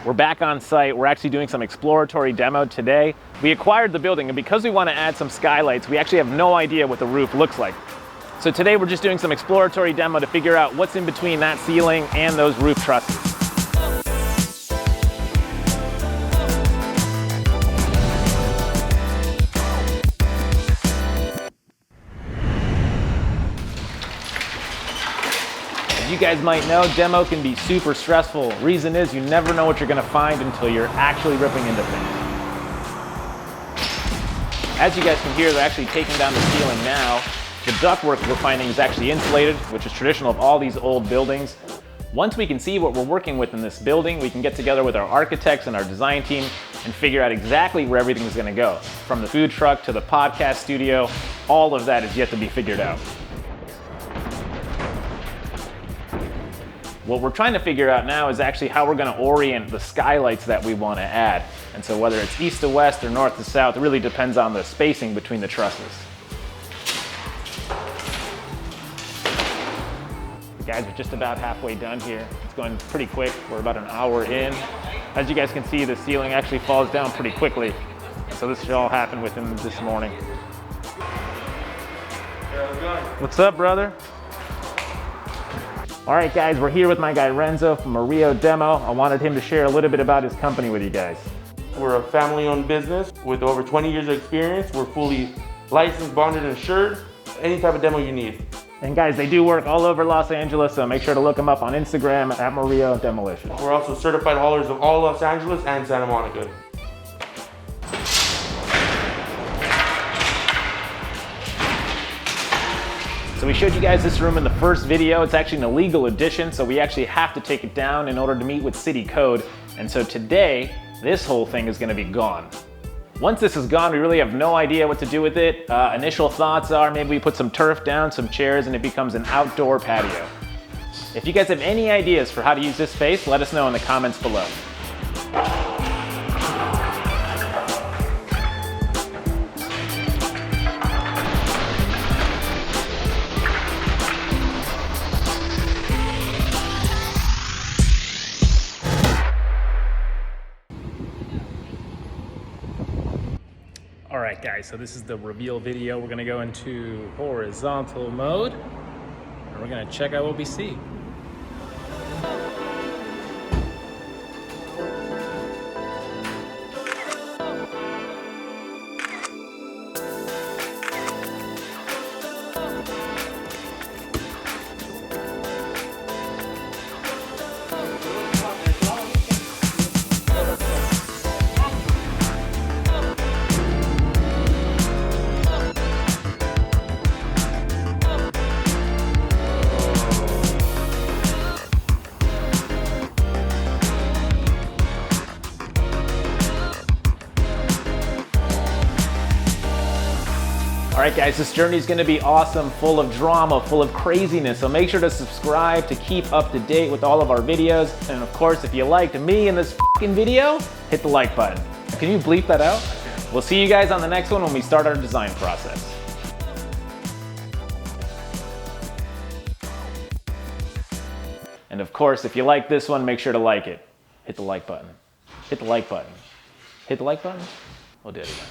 We're back on site. We're actually doing some exploratory demo today. We acquired the building, and because we want to add some skylights, we actually have no idea what the roof looks like. So today we're just doing some exploratory demo to figure out what's in between that ceiling and those roof trusses. As you guys might know, demo can be super stressful. Reason is you never know what you're going to find until you're actually ripping into things. As you guys can hear, they're actually taking down the ceiling now. The ductwork we're finding is actually insulated, which is traditional of all these old buildings. Once we can see what we're working with in this building, we can get together with our architects and our design team and figure out exactly where everything is going to go. From the food truck to the podcast studio, all of that is yet to be figured out. What we're trying to figure out now is actually how we're going to orient the skylights that we want to add. And so whether it's east to west or north to south, it really depends on the spacing between the trusses. Guys, we're just about halfway done here. It's going pretty quick. We're about an hour in. As you guys can see, the ceiling actually falls down pretty quickly. So this should all happen within this morning. What's up, brother? All right, guys, we're here with my guy Renzo from WEHO Demo. I wanted him to share a little bit about his company with you guys. We're a family-owned business with over 20 years of experience. We're fully licensed, bonded, and insured. Any type of demo you need. And guys, they do work all over Los Angeles, so make sure to look them up on Instagram at WEHO Demolition. We're also certified haulers of all Los Angeles and Santa Monica. So we showed you guys this room in the first video. It's actually an illegal addition, so we actually have to take it down in order to meet with city code. And so today, this whole thing is gonna be gone. Once this is gone, we really have no idea what to do with it. Initial thoughts are maybe we put some turf down, some chairs, and it becomes an outdoor patio. If you guys have any ideas for how to use this space, let us know in the comments below. All right, guys, so this is the reveal video. We're gonna go into horizontal mode, and we're gonna check out what we see. All right, guys, this journey is gonna be awesome, full of drama, full of craziness. So make sure to subscribe to keep up to date with all of our videos. And of course, if you liked me in this fucking video, hit the like button. Can you bleep that out? We'll see you guys on the next one when we start our design process. And of course, if you like this one, make sure to like it. Hit the like button. Hit the like button. Hit the like button? We'll do it again.